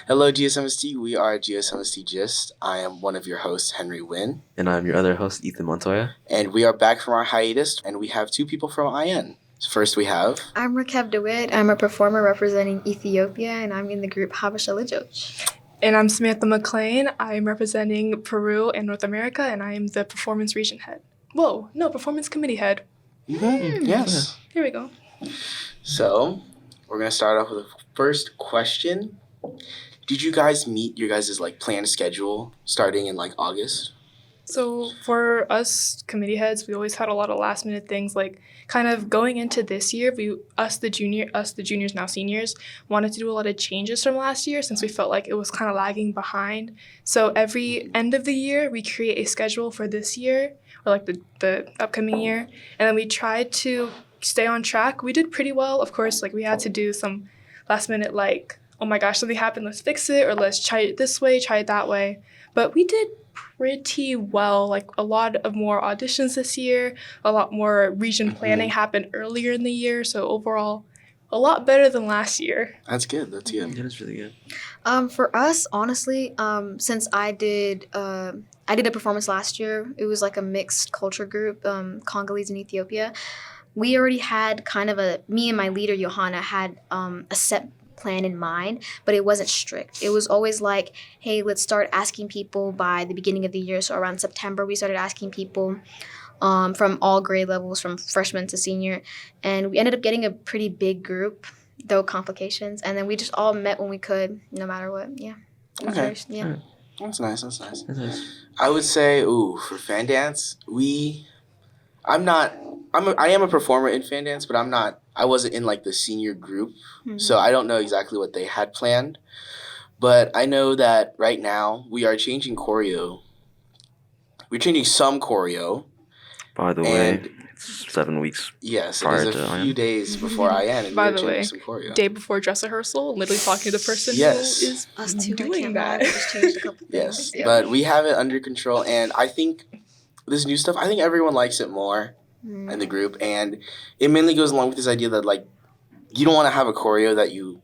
Hello, GSMST. We are GSMST Gist. I am one of your hosts, Henry Wynn. And I'm your other host, Ethan Montoya. And we are back from our hiatus, and we have two people from IN. First, we have... I'm Rakeb DeWitt. I'm a performer representing Ethiopia, and I'm in the group Habesha Lijoch. And I'm Samantha McLean. I'm representing Peru and North America, and I am the performance region head. Performance committee head. Yes. Here we go. So, we're going to start off with the first question. Did you guys meet your guys' planned schedule starting in August? So for us committee heads, we always had a lot of last minute things, kind of going into this year, the juniors, now seniors, wanted to do a lot of changes from last year since we felt like it was kind of lagging behind. So every end of the year, we create a schedule for this year or the upcoming year. And then we tried to stay on track. We did pretty well. Of course, we had to do some last minute, oh my gosh, something happened, let's fix it, or let's try it this way, try it that way. But we did pretty well, a lot of more auditions this year, a lot more region planning happened earlier in the year. So overall, a lot better than last year. That's good. Yeah, that's really good. For us, honestly, since I did a performance last year, it was a mixed culture group, Congolese and Ethiopia. We already had me and my leader, Johanna, had a set plan in mind, but it wasn't strict. It was always hey, let's start asking people by the beginning of the year. So around September, we started asking people from all grade levels, from freshman to senior. And we ended up getting a pretty big group, though complications. And then we just all met when we could, no matter what. Yeah. Okay. Yeah. That's nice. I would say, for fan dance, I am a performer in fan dance, but I wasn't in the senior group, so I don't know exactly what they had planned. But I know that right now we are changing choreo. We're changing some choreo. By the way, it's 7 weeks. Yes, it is a few days before IN, and by we're the way, some choreo. Day before dress rehearsal, literally talking to the person who is us too, doing that. Just changed a couple Yes, things. but we have it under control, and I think this new stuff, I think everyone likes it more in the group, and it mainly goes along with this idea that you don't want to have a choreo that you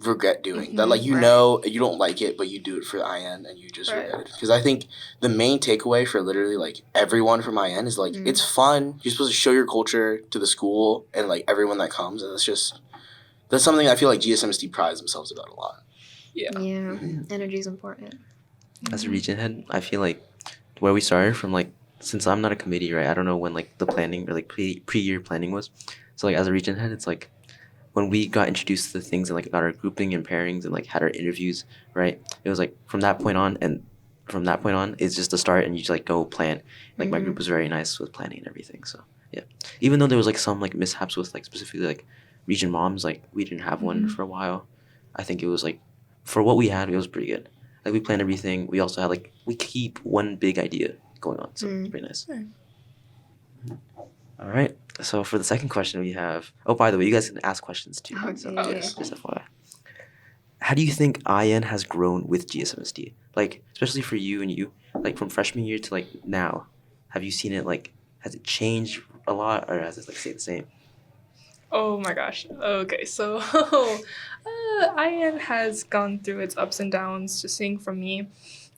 regret doing, that you know you don't like it, but you do it for IN and you just regret it. Because I think the main takeaway for literally everyone from IN is it's fun. You're supposed to show your culture to the school and everyone that comes, and that's something I feel like GSMST prides themselves about a lot. Yeah. Energy is important. As a region head, I feel where we started from since I'm not a committee, right? I don't know when the planning or pre-year planning was. So as a region head, it's when we got introduced to the things and got our grouping and pairings and had our interviews, right? It was from that point on, and from that point on, it's just the start, and you just go plan. My group was very nice with planning and everything. So yeah, even though there was some mishaps with specifically region moms, we didn't have one for a while. I think it was for what we had, it was pretty good. We planned everything. We also had we keep one big idea going on, so it's pretty nice. All right, so for the second question we have, by the way, you guys can ask questions too. Okay. So just FYI. How do you think IN has grown with GSMST? Especially for you and you, from freshman year to now, have you seen it has it changed a lot, or has it stayed the same? Oh my gosh. Okay, so IN has gone through its ups and downs, just seeing from me.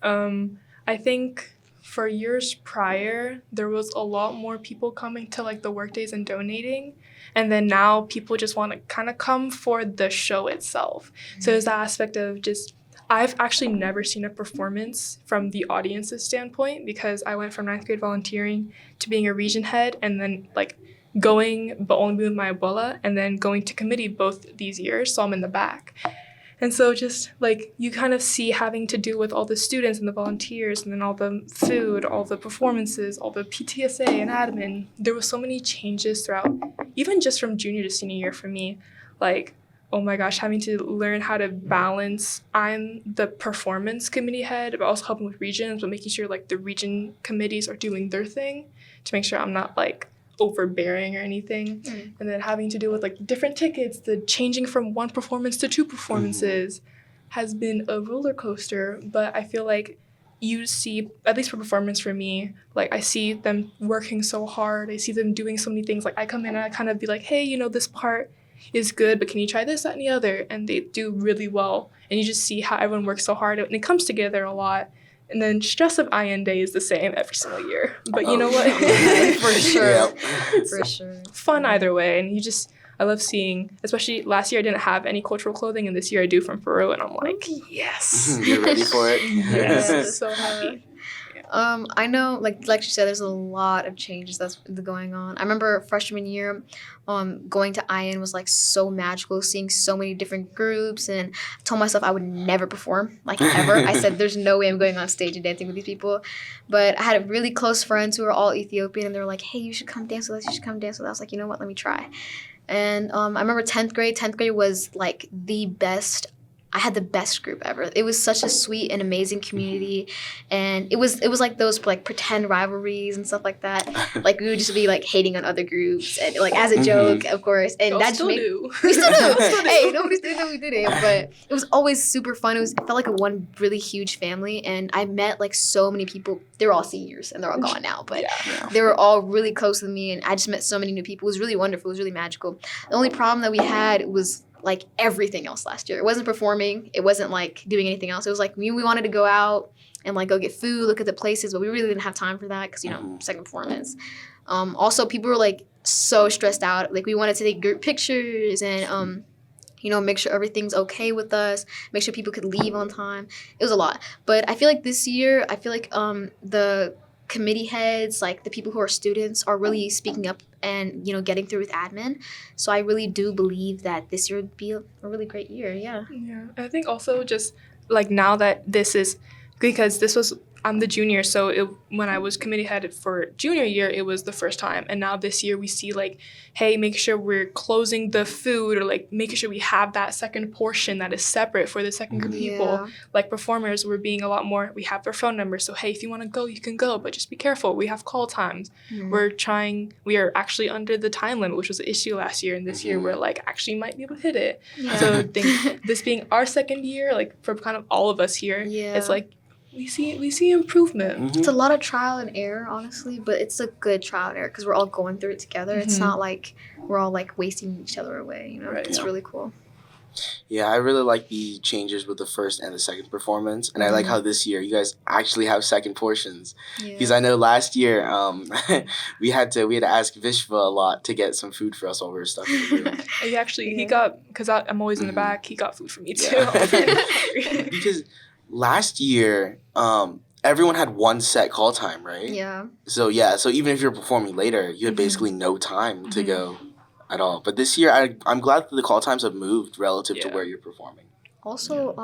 I think for years prior, there was a lot more people coming to the work days and donating. And then now people just want to kind of come for the show itself. So there's that aspect of I've actually never seen a performance from the audience's standpoint, because I went from 9th grade volunteering to being a region head, and then going, but only with my abuela, and then going to committee both these years. So I'm in the back. And so just you kind of see having to do with all the students and the volunteers, and then all the food, all the performances, all the PTSA and admin. There was so many changes throughout, even just from junior to senior year for me. Oh my gosh, having to learn how to balance. I'm the performance committee head, but also helping with regions, but making sure the region committees are doing their thing to make sure I'm not overbearing or anything. And then having to deal with different tickets, the changing from one performance to two performances has been a roller coaster. But I feel you see, at least for performance for me, I see them working so hard. I see them doing so many things. I come in and I kind of be hey, this part, is good, but can you try this, that, and the other? And they do really well. And you just see how everyone works so hard, and it comes together a lot. And then stress of IN day is the same every single year. But you know what? For sure. Yep. For sure. Fun either way. And I love seeing, especially last year I didn't have any cultural clothing, and this year I do from Peru, and I'm like, yes. You're ready for it? Yes. So happy. I know, like you said, there's a lot of changes that's going on. I remember freshman year, going to IN was like so magical, seeing so many different groups, and I told myself I would never perform, like ever. I said, there's no way I'm going on stage and dancing with these people. But I had really close friends who were all Ethiopian, and they were like, hey, you should come dance with us, you should come dance with us. I was like, you know what, let me try. And I remember 10th grade was like the best. I had the best group ever. It was such a sweet and amazing community, and it was like those like pretend rivalries and stuff like that. Like we would just be like hating on other groups and like as a joke, of course. And that still just do. we still do. Hey, nobody's doing that we did it, but it was always super fun. It felt like a one really huge family, and I met like so many people. They were all seniors and they're all gone now, but they were all really close with me, and I just met so many new people. It was really wonderful. It was really magical. The only problem that we had was like everything else last year. It wasn't performing. It wasn't like doing anything else. It was like we wanted to go out and like go get food, look at the places, but we really didn't have time for that because, you know, second performance. Also, people were like so stressed out. Like we wanted to take group pictures and, you know, make sure everything's okay with us, make sure people could leave on time. It was a lot. But I feel like this year, the committee heads, like the people who are students, are really speaking up and, you know, getting through with admin. So I really do believe that this year would be a really great year. Yeah. Yeah. I think also just like now that this is, because I'm the junior, so when I was committee head for junior year, it was the first time. And now this year we see like, hey, make sure we're closing the food, or like making sure we have that second portion that is separate for the second group of people. Like performers, we're being a lot more, we have their phone numbers. So hey, if you want to go, you can go, but just be careful. We have call times. We are actually under the time limit, which was an issue last year. And this year we're like, actually might be able to hit it. Yeah. So I think this being our second year, like for kind of all of us here, it's like, we see improvement. It's a lot of trial and error, honestly, but it's a good trial and error because we're all going through it together. It's not like we're all like wasting each other away, you know? Right. It's really cool. Yeah, I really like the changes with the first and the second performance, and I like how this year you guys actually have second portions. Because I know last year we had to ask Vishva a lot to get some food for us while we were stuck in the room. He got, because I'm always in the back, he got food for me too. Because last year, everyone had one set call time, right? Yeah. So even if you're performing later, you had basically no time to go at all. But this year, I'm glad that the call times have moved relative to where you're performing. Also,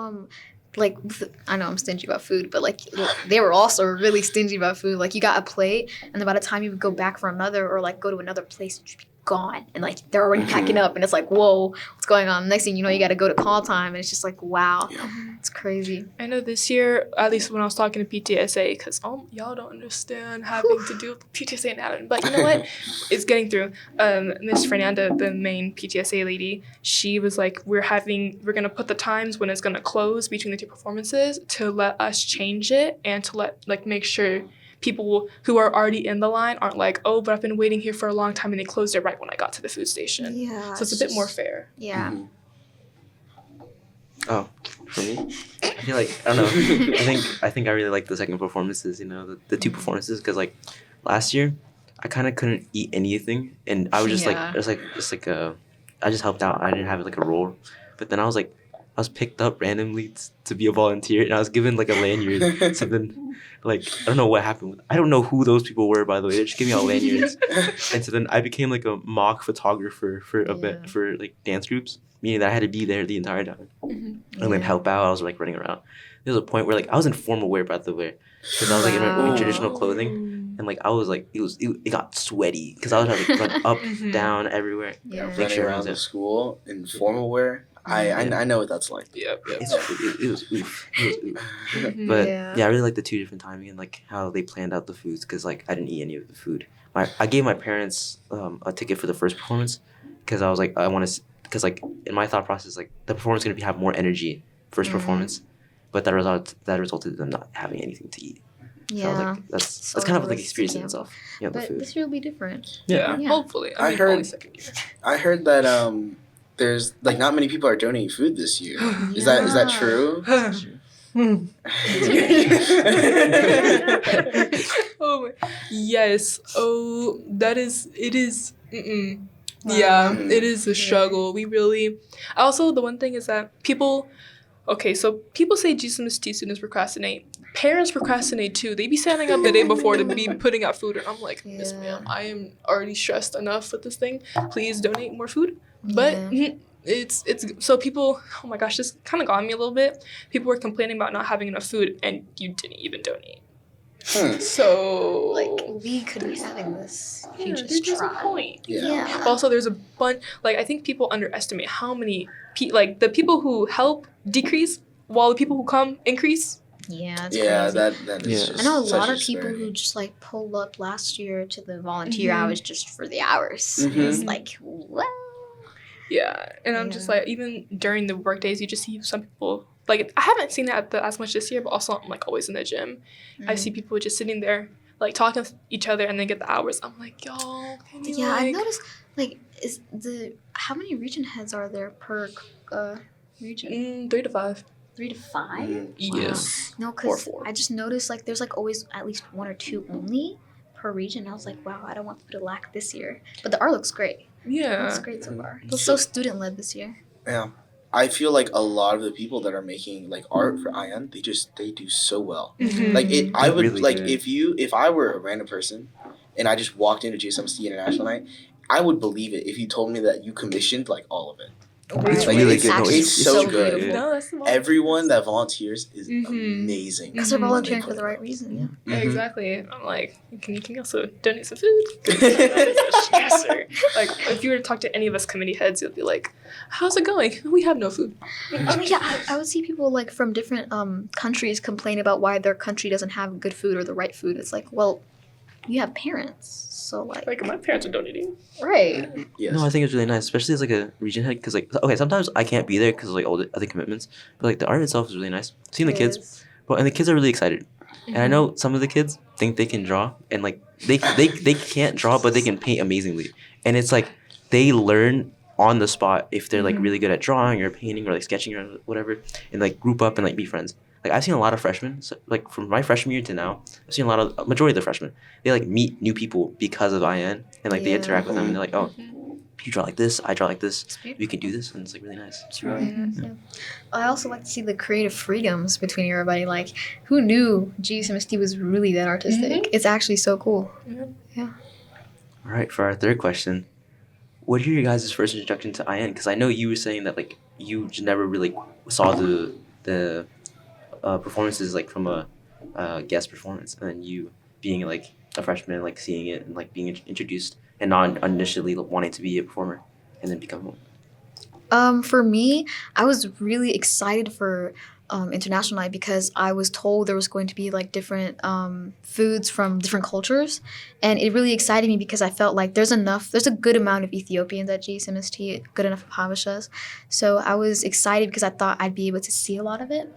I know I'm stingy about food, but like they were also really stingy about food. Like you got a plate, and then by the time you would go back for another or like go to another place, it'd be gone, and like they're already packing up, and it's like, whoa, what's going on? Next thing you know, you got to go to call time, and it's just like, wow, it's crazy. I know this year, at least when I was talking to PTSA, because y'all don't understand having to deal with PTSA and admin, but you know what? It's getting through. Miss Fernanda, the main PTSA lady, she was like, we're gonna put the times when it's gonna close between the two performances to let us change it and to make sure people who are already in the line aren't like, oh, but I've been waiting here for a long time and they closed it right when I got to the food station. Yeah. So it's a bit more fair. Yeah. Oh, for me, I feel like I don't know. I think I really like the second performances. You know, the two performances, because like last year, I kind of couldn't eat anything, and I was just I just helped out. I didn't have like a role, but then I was picked up randomly to be a volunteer, and I was given like a lanyard. So then, like, I don't know what happened. I don't know who those people were, by the way. They just gave me all lanyards, and so then I became like a mock photographer for a bit for like dance groups, meaning that I had to be there the entire time and then help out. I was like running around. There was a point where like I was in formal wear, by the way, because I was like in my traditional clothing, and like I was like it got sweaty because I was having to run up, down, everywhere. Running around the school in formal wear. I know what that's like. It was oof. But I really like the two different timing and like how they planned out the foods, because like I didn't eat any of the food. I gave my parents a ticket for the first performance because I was like, I want to, because like in my thought process, like the performance is gonna have more energy first performance, but that resulted in them not having anything to eat. Yeah. So I was like, that's kind of like the experience in itself. Yeah, the But food. this year will be different. Yeah. Hopefully. I mean, heard- only second year. I heard that there's like not many people are donating food this year. Is that true? Oh my. Yes. Oh, it is. Wow. Yeah, it is a struggle. We really. Also, the one thing is that people. Okay, so people say GSMST students procrastinate. Parents procrastinate too. They be standing up the day before to be putting out food, and I'm like, Miss Ma'am, I am already stressed enough with this thing. Please donate more food. But it's so people. Oh my gosh, this kind of got me a little bit. People were complaining about not having enough food, and you didn't even donate. So Like, we could be having this if you there's just a try. point. Yeah. Also, there's a bunch. Like, I think people underestimate how many the people who help decrease while the people who come increase. Yeah, it's Yeah, crazy. that is just I know a such lot a of people disparity. who just like pulled up last year to the volunteer hours just for the hours. Mhm. It's like, what? Yeah, and I'm just like, even during the work days, you just see some people. Like, I haven't seen that as much this year, but also I'm like always in the gym. I see people just sitting there, like talking to each other, and then get the hours. I'm like, y'all, can you Yeah, I like... noticed. Like, how many region heads are there per region? 3 to 5. 3 to 5? Mhm. Yes. No, Or because 4. I just noticed like there's like always at least 1 or 2 only per region. I was like, wow, I don't want them to lack this year. But the art looks great. Yeah. It's great so far. It's so student led this year. Yeah. I feel like a lot of the people that are making like art for IN, they do so well. Mhm. Like I would really like good. if I were a random person and I just walked into GSMC International Night, I would believe it if you told me that you commissioned like all of it. It's Like, really it's good. No, actually it's so good. beautiful. No, that's the Everyone that volunteers is Mhm. amazing. Because they're Mhm. volunteering for the right reason, yeah. Mhm. Exactly. I'm like, can you also donate some food? That is a stressor. Like, if you were to talk to any of us committee heads, you'll be like, how's it going? We have no food. Yeah, I would see people like from different countries complain about why their country doesn't have good food or the right food. It's like, well, you have parents, so like Like, my parents are donating. right. Yes. No, I think it's really nice, especially as like a region head, because like okay, sometimes I can't be there because like all the other commitments, but like the art itself is really nice. Seeing the kids, well, and the kids are really excited, and I know some of the kids think they can draw, and like they can't draw, but they can paint amazingly, and it's like they learn on the spot if they're like really good at drawing or painting or like sketching or whatever, and like group up and like be friends. Like I've seen a lot of freshmen, so, like from my freshman year to now, I've seen a majority of the freshmen. They like meet new people because of IN, and like they interact with them, and they're like, oh, you draw like this, I draw like this, we can do this, and it's like really nice. It's really Yeah. I also like to see the creative freedoms between everybody. Like, who knew GSMST was really that artistic? It's actually so cool. All right, for our third question, what are your guys' first introduction to IN? Because I know you were saying that like you just never really saw the performances like from a guest performance, and then you being like a freshman, like seeing it and like being introduced and not initially wanting to be a performer, and then become one. For me, I was really excited for International Night because I was told there was going to be like different foods from different cultures, and it really excited me because I felt like there's a good amount of Ethiopians at GSMST, good enough of Habeshas. So I was excited because I thought I'd be able to see a lot of it.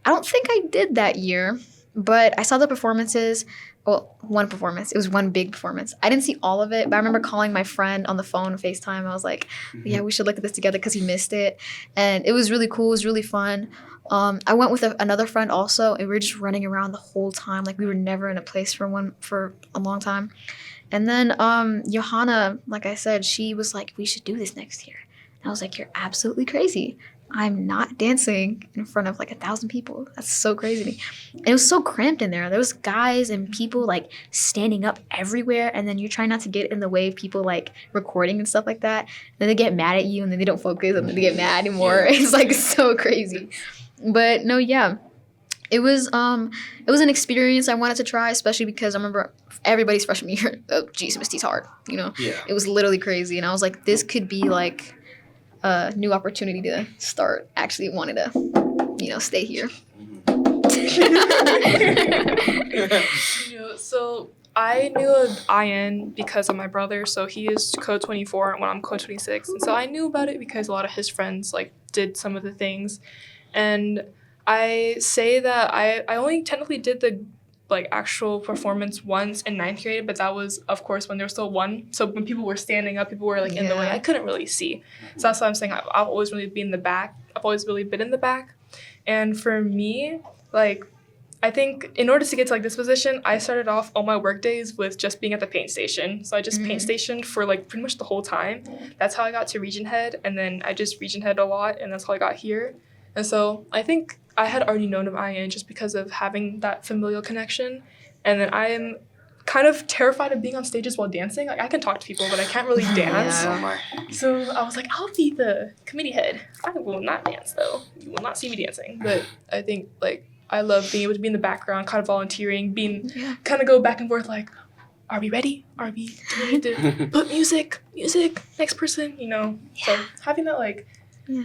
I don't think I did that year, but I saw the performances. Well, one performance. It was one big performance. I didn't see all of it, but I remember calling my friend on the phone, FaceTime. I was like, yeah, we should look at this together because he missed it. And it was really cool. It was really fun. I went with another friend also, and we were just running around the whole time. Like, we were never in a place for a long time. And then Johanna, like I said, she was like, we should do this next year. And I was like, you're absolutely crazy. I'm not dancing in front of like 1,000 people. That's so crazy to me. And it was so cramped in there. There was guys and people like standing up everywhere, and then you're trying not to get in the way of people like recording and stuff like that. And then they get mad at you, and then they don't focus, and then they get mad anymore. It's like so crazy. But no, yeah. It was an experience I wanted to try, especially because I remember everybody's freshman year, GSMST's hard, you know? Yeah. It was literally crazy. And I was like, this could be like a new opportunity to start actually wanting to, stay here. So I knew of IN because of my brother. So he is code 24 when I'm code 26. And so I knew about it because a lot of his friends like did some of the things. And I say that I only technically did like actual performance once in ninth grade, but that was of course when there was still one. So when people were standing up, people were like in the way. I couldn't really see. So that's what I'm saying. I've always really been in the back. I've always really been in the back. And for me, like, I think in order to get to like this position, I started off all my work days with just being at the paint station. So I just paint stationed for like pretty much the whole time. That's how I got to region head, and then I just region head a lot, and that's how I got here. And so I think I had already known of Ian just because of having that familial connection. And then I am kind of terrified of being on stages while dancing. Like I can talk to people, but I can't really dance. Oh my. So I was like, I'll be the committee head. I will not dance though. You will not see me dancing. But I think like I love being able to be in the background, kind of volunteering, being kind of go back and forth like, are we ready? Do we need to put music, next person, you know? So having that like,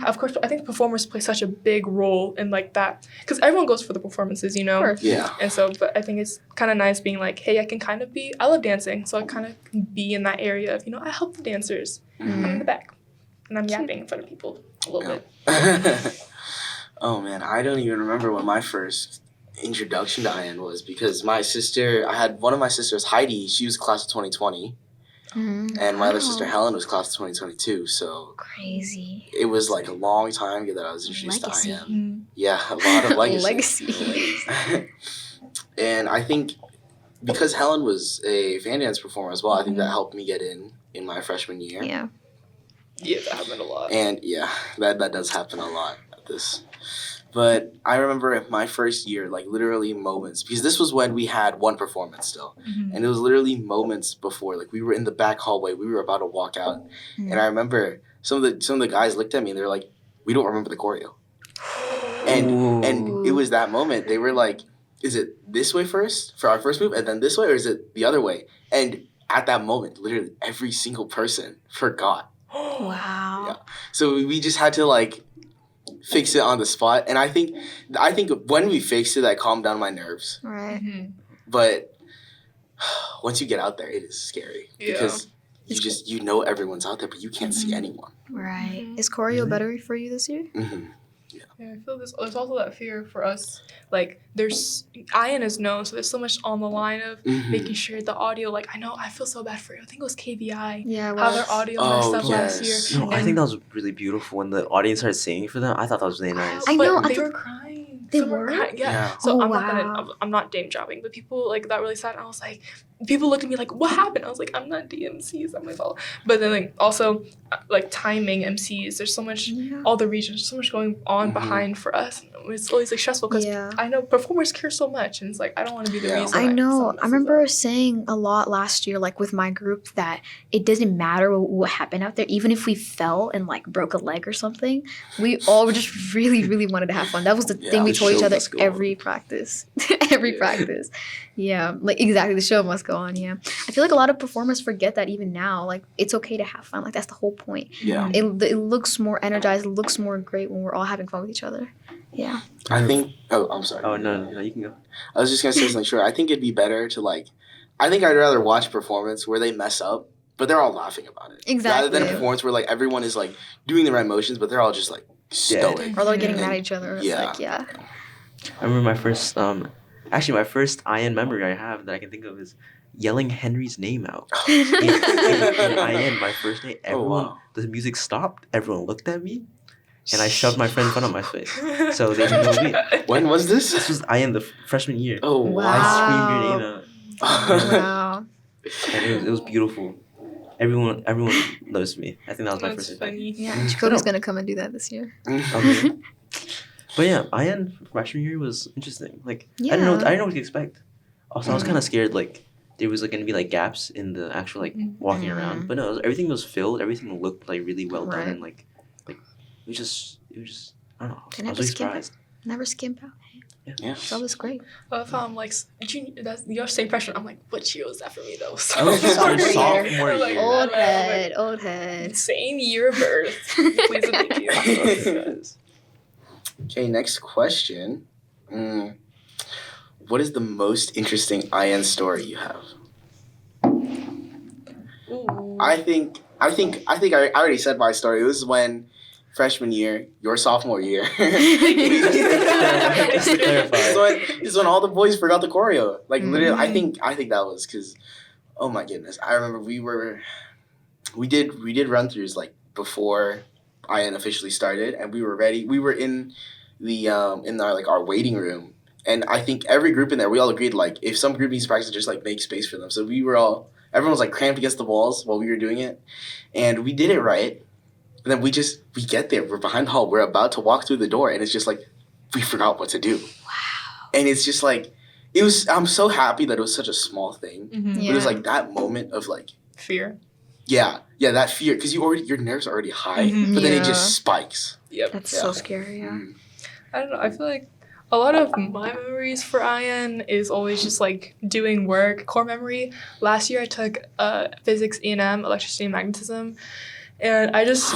of course, I think performers play such a big role in like that, because everyone goes for the performances, you know? Yeah. And so, but I think it's kind of nice being like, hey, I can kind of be, I love dancing, so I kind of can be in that area of, you know, I help the dancers. I'm in the back, and I'm yapping in front of people a little bit. Oh man, I don't even remember what my first introduction to Ian was, because my sister, I had one of my sisters, Heidi, she was class of 2020, and my other sister, Helen, was class of 2022, so Crazy. it was like a long time ago that I was introduced Legacy. to Ian. Yeah, a lot of legacy. Legacy. And I think because Helen was a fan dance performer as well, I think that helped me get in my freshman year. Yeah. Yeah, that happened a lot. And yeah, that does happen a lot at this. But I remember my first year, like literally moments, because this was when we had one performance still. And it was literally moments before, like we were in the back hallway, we were about to walk out. And I remember some of the guys looked at me and they were like, we don't remember the choreo. And it was that moment. They were like, is it this way first for our first move and then this way, or is it the other way? And at that moment, literally every single person forgot. Wow. Yeah. So we just had to like fix it on the spot, and I think when we fixed it, that calmed down my nerves. Right. But once you get out there, it is scary because you know everyone's out there, but you can't see anyone. Right. Is choreo better for you this year? Yeah, I feel there's also that fear for us. Like, there's Ian is known, so there's so much on the line of making sure the audio. Like, I feel so bad for you. I think it was KVI. Yeah. How their audio messed up last year. No, I think that was really beautiful when the audience started singing for them. I thought that was really nice. I know. They were crying. They Some were? crying. Yeah. Yeah. So Oh, I'm not name dropping, but people like got really sad. And I was like, people looked at me like, what happened? I was like, I'm not DMCs. I'm like, all. But then like also like timing MCs. There's so much. All the regions. So much going on behind for us. It's always like stressful because I know performers care so much, and it's like I don't want to be the reason. I know. someone I remember messes saying a lot last year, like with my group, that it doesn't matter what happened out there. Even if we fell and like broke a leg or something, we all just really, really wanted to have fun. That was the thing we the told each show other must go every practice. Every practice. Yeah, like exactly. The show must go on. Yeah, I feel like a lot of performers forget that even now. Like it's okay to have fun. Like that's the whole point. Yeah. It looks more energized. It looks more great when we're all having fun with each other. Yeah. I think. Oh, I'm sorry. Oh no, you can go. I was just gonna say something short. I think it'd be better to like. I think I'd rather watch a performance where they mess up, but they're all laughing about it. Exactly. Rather than a performance where like everyone is like doing the right motions, but they're all just like stoic. Or they're getting mad at each other. It's Yeah. like, yeah. I remember my first my first Ian memory I have that I can think of is yelling Henry's name out. in Ian, my first day, everyone the music stopped, everyone looked at me, and I shoved my friend in front of my face. So they didn't know me. When was this? This was Ian the freshman year. Oh Wow. I screamed your name out. Wow. And it was beautiful. Everyone noticed me. I think that was my That's first funny. Yeah, Jacoby's gonna come and do that this year. Okay. But yeah, Ian freshman year was interesting. Like I didn't know what to expect. Also, I was kind of scared. Like there was like gonna be like gaps in the actual like walking around. But no, everything was filled. Everything looked like really well done, and like it was just I don't know. I was really surprised. Never skimp out. Yeah. That was great. I love how I'm like, that's your same freshman. I'm like, what year was that for me though? I was Sorry. sophomore I'm like, year. Old head. Same year of birth. Please and thank you. Okay, next question. What is the most interesting IN story you have? Ooh. I think I already said my story. It was when freshman year, your sophomore year. Just to clarify. This is when all the boys forgot the choreo. Like literally, Mhm. I think that was because, oh my goodness, I remember we did run throughs like before IN officially started, and we were ready. We were in the in our like our waiting room, and I think every group in there we all agreed like if some group needs to practice, just like make space for them. So everyone was like cramped against the walls while we were doing it, and we did it right. And then we get there. We're behind the hall. We're about to walk through the door, and it's just like we forgot what to do. Wow. And it's just like it was. I'm so happy that it was such a small thing, Mhm. but it was like that moment of like Fear. yeah, that fear because your nerves are already high, Mhm. but then it Yeah. just spikes. Yep. That's Yeah. so scary. Yeah. Mm. I don't know. I feel like a lot of my memories for IN is always just like doing work. Core memory. Last year I took physics E&M, electricity and magnetism. And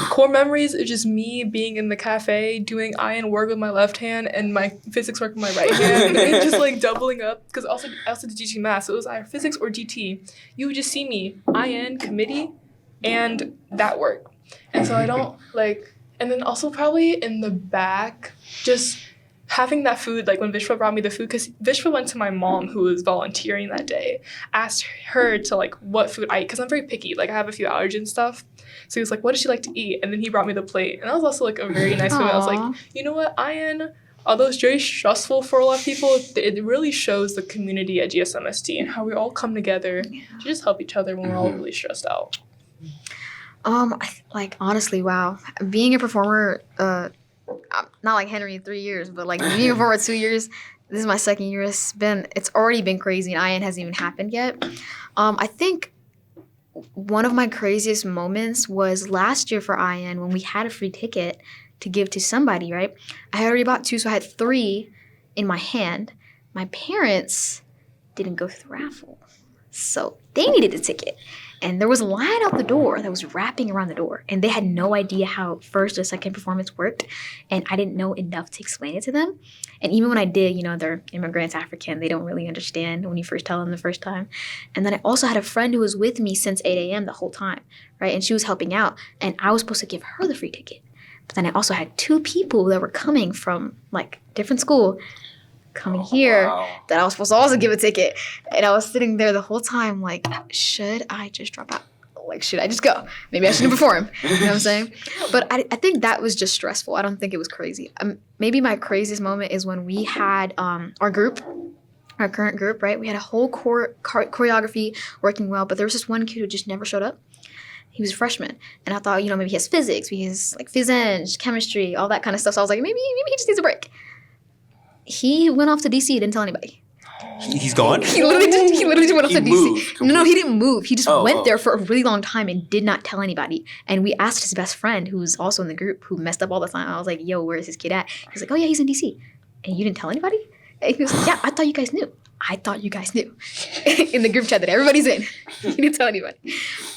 core memories is just me being in the cafe doing IN work with my left hand and my physics work with my right hand. And just like doubling up. Because I also did GT math, so it was either physics or GT. You would just see me, IN, committee, and that work. And so I don't like, and then also probably in the back, just having that food, like when Vishwa brought me the food, because Vishwa went to my mom who was volunteering that day, asked her to like what food I eat, because I'm very picky, like I have a few allergies and stuff. So he was like, what does she like to eat? And then he brought me the plate. And that was also like a very nice moment. I was Aw. like, you know what, IN, although it's very stressful for a lot of people, it really shows the community at GSMST and how we all come together to just help each other when we're all really stressed out. Like honestly, wow. Being a performer, not like Henry 3 years, but like being a performer 2 years. This is my second year. It's already been crazy, and IN hasn't even happened yet. I think one of my craziest moments was last year for IN when we had a free ticket to give to somebody. Right, I had already bought 2, so I had 3 in my hand. My parents didn't go through the raffle, so they needed a ticket. And there was a line out the door that was wrapping around the door. And they had no idea how first or second performance worked. And I didn't know enough to explain it to them. And even when I did, they're immigrants, African. They don't really understand when you first tell them the first time. And then I also had a friend who was with me since 8 a.m. the whole time, right? And she was helping out. And I was supposed to give her the free ticket. But then I also had 2 people that were coming from, like, different school coming here Wow. that I was supposed to also give a ticket. And I was sitting there the whole time like, should I just drop out? Like, should I just go? Maybe I shouldn't perform. You know what I'm saying? But I think that was just stressful. I don't think it was crazy. Maybe my craziest moment is when we had our current group, right? We had a whole choreography working well, but there was this one kid who just never showed up. He was a freshman. And I thought, maybe he has physics, he has like phys eng, chemistry, all that kind of stuff. So I was like, maybe he just needs a break. He went off to DC, didn't tell anybody. He's gone? He literally just went off He to DC. moved No, he didn't move. He just Oh, went oh. there for a really long time and did not tell anybody. And we asked his best friend, who's also in the group, who messed up all the time. I was like, yo, where is this kid at? He's like, oh, yeah, he's in DC. And you didn't tell anybody? And he was like, yeah, I thought you guys knew. I thought you guys knew. In the group chat that everybody's in. He didn't tell anybody.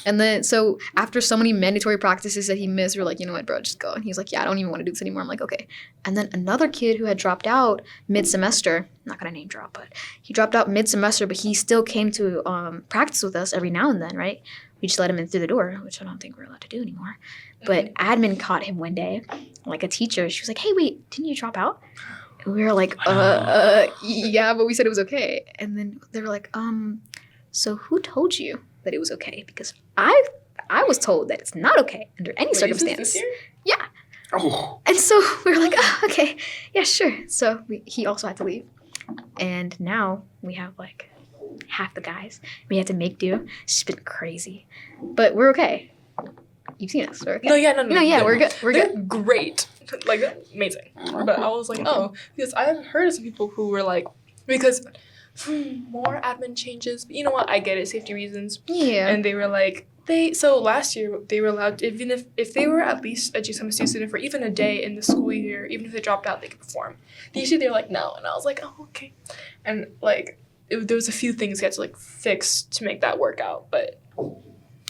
And then, so after so many mandatory practices that he missed, we were like, you know what, bro, just go. And he's like, yeah, I don't even want to do this anymore. I'm like, okay. And then another kid who had dropped out mid-semester, I'm not going to name drop, but he dropped out mid-semester, but he still came to practice with us every now and then, right? We just let him in through the door, which I don't think we're allowed to do anymore. But admin caught him one day, like a teacher. She was like, hey, wait, didn't you drop out? And we were like, yeah, but we said it was okay. And then they were like, so who told you that it was okay? Because I was told that it's not okay under any circumstance. This year? Yeah. Oh. And so we were like, oh, okay, yeah, sure. So he also had to leave. And now we have like half the guys. We had to make do. It's just been crazy. But we're okay. You've seen us. We're okay. No, yeah. We're good. We're They're good. great. Like, amazing. But I was like, oh, because I have heard of some people who were like, because more admin changes. But you know what? I get it, safety reasons. Yeah. And they were like, so last year they were allowed, even if they were at least a GSMSU student for even a day in the school year, even if they dropped out, they could perform. Usually they're like, no. And I was like, oh, okay. And like, there was a few things we had to like fix to make that work out, but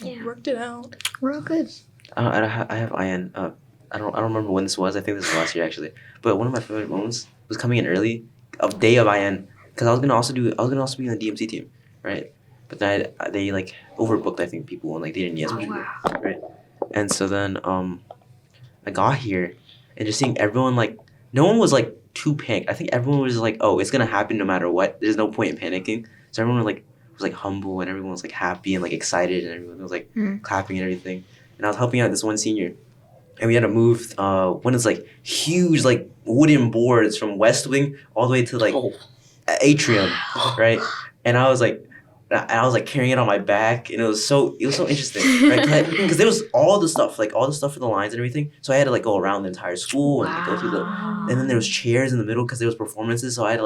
Yeah. worked it out. We're all good. I have IN. I don't remember when this was. I think this was last year actually. But one of my favorite moments was coming in early, of day of IN, because I was gonna also be on the DMC team, right? But then they like overbooked, I think, people, and like they didn't need as much people, right? And so then I I got here and just seeing everyone like no one was like too panicked. I think everyone was like, oh, it's gonna happen no matter what. There's no point in panicking. So everyone was like humble and everyone was like happy and like excited and everyone was like clapping and everything. And I was helping out this one senior and we had to move one of those like huge like wooden boards from West Wing all the way to like atrium, right? And I was like carrying it on my back, and it was so interesting, right? Because there was all the stuff for the lines and everything. So I had to like go around the entire school and like, go through and then there was chairs in the middle because there was performances. So I had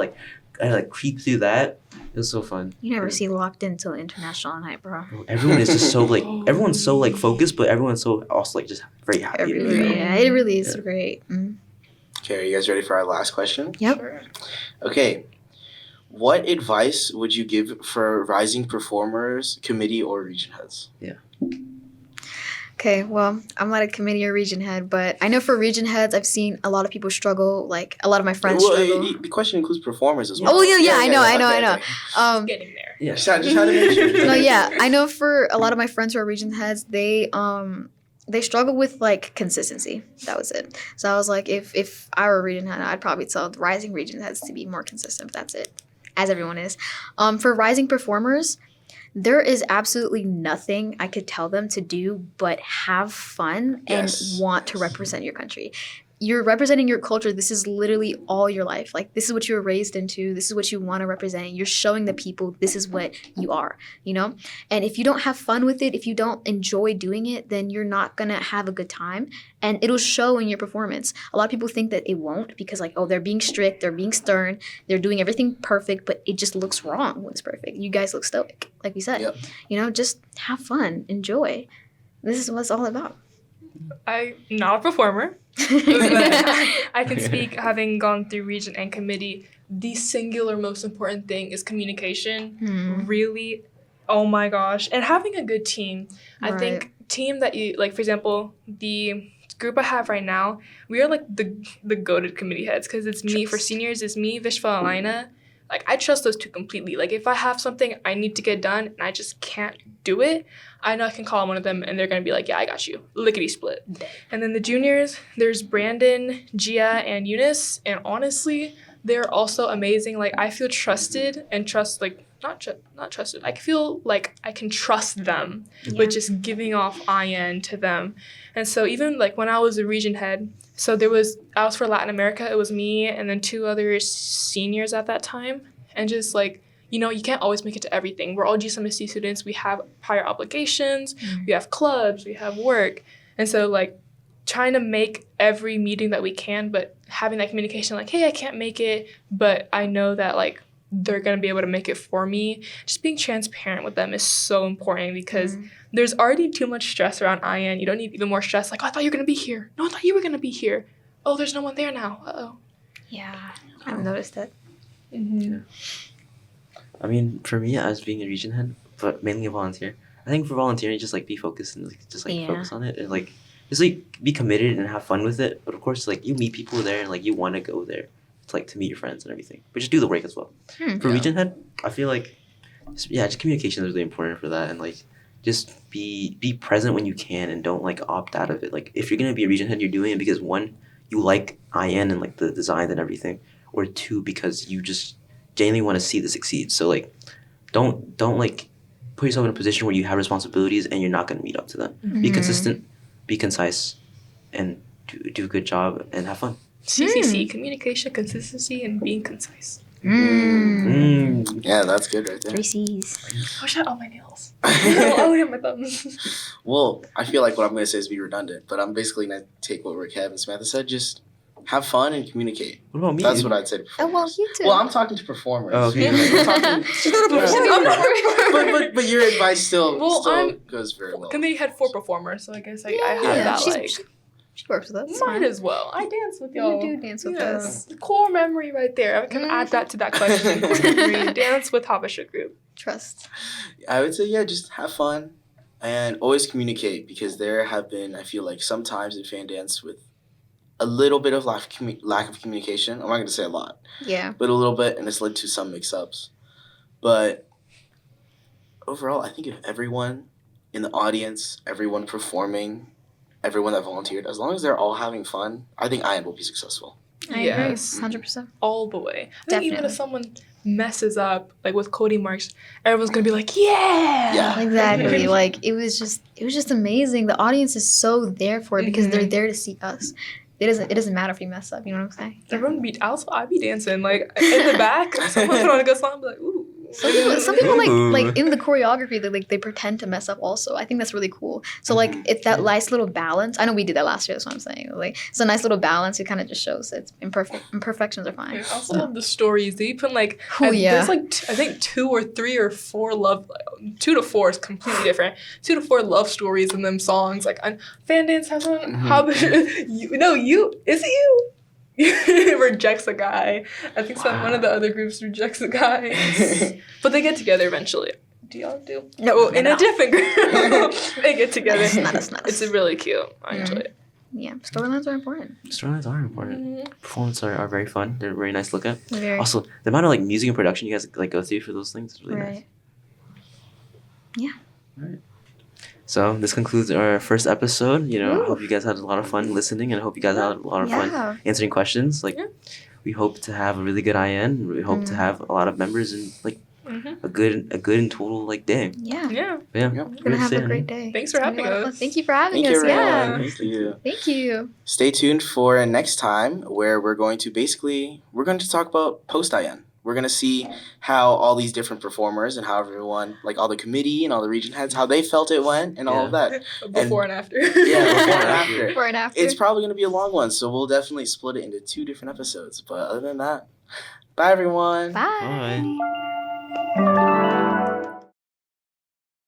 to creep through that. It was so fun. You never see locked in till international night, bro. Everyone is just so like everyone's so like focused, but everyone's so also like just very happy. Yeah, it really is great. Okay, are you guys ready for our last question? Yep. Sure. Okay. What advice would you give for rising performers, committee, or region heads? Okay, well, I'm not a committee or region head, but I know for region heads, I've seen a lot of people struggle. Like a lot of my friends struggle. The question includes performers as well. Oh yeah, I know. Just getting there. Yeah. Just had to make sure. No, yeah, I know for a lot of my friends who are region heads, they struggle with like consistency. That was it. So I was like, if I were a region head, I'd probably tell the rising region heads to be more consistent. But that's it, as everyone is. For rising performers, there is absolutely nothing I could tell them to do but have fun and want to represent your country. You're representing your culture. This is literally all your life. Like, this is what you were raised into. This is what you want to represent. You're showing the people this is what you are, you know? And if you don't have fun with it, if you don't enjoy doing it, then you're not going to have a good time. And it'll show in your performance. A lot of people think that it won't because, like, oh, they're being strict, they're being stern, they're doing everything perfect, but it just looks wrong when it's perfect. You guys look stoic, like we said. Yep. You know, just have fun, enjoy. This is what it's all about. I'm not a performer. I can speak, having gone through region and committee, the singular most important thing is communication. Really, oh my gosh. And having a good team. I think team that you, like, for example, the group I have right now, we are like the goated committee heads because it's me. For seniors, it's me, Vishva and Alina. Like, I trust those two completely. Like, if I have something I need to get done and I just can't do it, I know I can call one of them and they're going to be like, yeah, I got you. Lickety split. And then the juniors, there's Brandon, Gia, and Eunice. And honestly, they're also amazing. Like, I feel trusted and not trusted. I feel like I can trust them with just giving off IN to them. And so even like when I was a region head, so I was for Latin America, it was me and then two other seniors at that time. And just like, you know, you can't always make it to everything. We're all GSMSC students. We have prior obligations. We have clubs. We have work. And so like trying to make every meeting that we can, but having that communication like, hey, I can't make it, but I know that like they're going to be able to make it for me. Just being transparent with them is so important because there's already too much stress around IN. You don't need even more stress. Like, oh, I thought you were going to be here. No, I thought you were going to be here. Oh, there's no one there now. Uh-oh. Yeah, I've noticed that. Yeah. I mean, for me, as being a region head, but mainly a volunteer, I think for volunteering, just like be focused and like, just like focus on it and like just like be committed and have fun with it. But of course, like you meet people there and like you want to go there to meet your friends and everything. But just do the work as well. For region head, I feel like just communication is really important for that and like just be present when you can and don't like opt out of it. Like if you're gonna be a region head, you're doing it because one, you like IN and like the design and everything, or two, because you just genuinely want to see this succeed. So like don't like put yourself in a position where you have responsibilities and you're not going to meet up to them. Be consistent, be concise, and do a good job and have fun. CCC, communication, consistency, and being concise. Yeah, that's good right there. 3 C's. I wish I had all my nails. I would have my thumbs. Well, I feel like what I'm going to say is be redundant, but I'm basically going to take what Kev and Samantha said. Just have fun and communicate. What about me? That's what I'd say to performers. Oh, well, you too. Well, I'm talking to performers. Oh, okay. But your advice still I'm- goes very well. Committee had 4 performers, so I guess I have Yeah. that She's- like. She works with us. Might as well. I dance with y'all. You do dance with us. Core memory right there. I can add that to that question. Core memory, dance with Habesha group. Trust. I would say, just have fun and always communicate because there have been, I feel like, sometimes in fan dance with a little bit of lack of communication. I'm not going to say a lot, Yeah. but a little bit, and it's led to some mix-ups. But overall, I think if everyone in the audience, everyone performing, everyone that volunteered, as long as they're all having fun, I think IN will be successful. I Yes. agree, 100%. All the way. I think even Definitely. if someone messes up, like with coding marks, everyone's gonna be like, yeah! Yeah. Exactly. Like it was just amazing. The audience is so there for it because they're Mhm. there to see us. It doesn't matter if we mess up. You know what I'm saying? Everyone be also I be dancing like in the back. Someone put on a good song, I'll be like, ooh. Some people Ooh. like in the choreography they pretend to mess up also. I think that's really cool. So like Mhm. it's that nice little balance. I know we did that last year. That's what I'm saying. Like it's a nice little balance. It kind of just shows that it's imperfections are fine. I also love the stories. They put like Oh, yeah. there's like I think 2 or 3 or 4 love 2 to 4 is completely different. 2 to 4 love stories in them songs. Like on Fan Dance has one. Mhm. How is it you? Rejects a guy. I think one of the other groups rejects a guy. But they get together eventually. Do y'all do? No, in no. a different group. They get together. It's not us. It's really cute. I enjoy it. Yeah, storylines are important. Storylines are important. Performances are very fun. They're very nice to look at. Very. Also, the amount of like music and production you guys like go through for those things is really nice. Right. Yeah. Right. So this concludes our first episode. You know, I Woo. hope you guys had a lot of fun listening, and I hope you guys had a lot of fun Yeah. answering questions. Like, Yeah. we hope to have a really good IN. We hope to have a lot of members and like a good and total like day. Yeah. Yeah. But yeah, Yep. We're gonna have a great day. Thanks It's for gonna be a having lot of fun. us. Thank you for having Thank you, us. everyone. Yeah. Thank you. Thank you. Stay tuned for next time where we're going to talk about post IN. We're going to see how all these different performers and how everyone, like all the committee and all the region heads, how they felt it went and all of that. Before and after. Yeah, before and after. Before and after. It's probably going to be a long one, so we'll definitely split it into 2 different episodes. But other than that, bye everyone. Bye. Bye.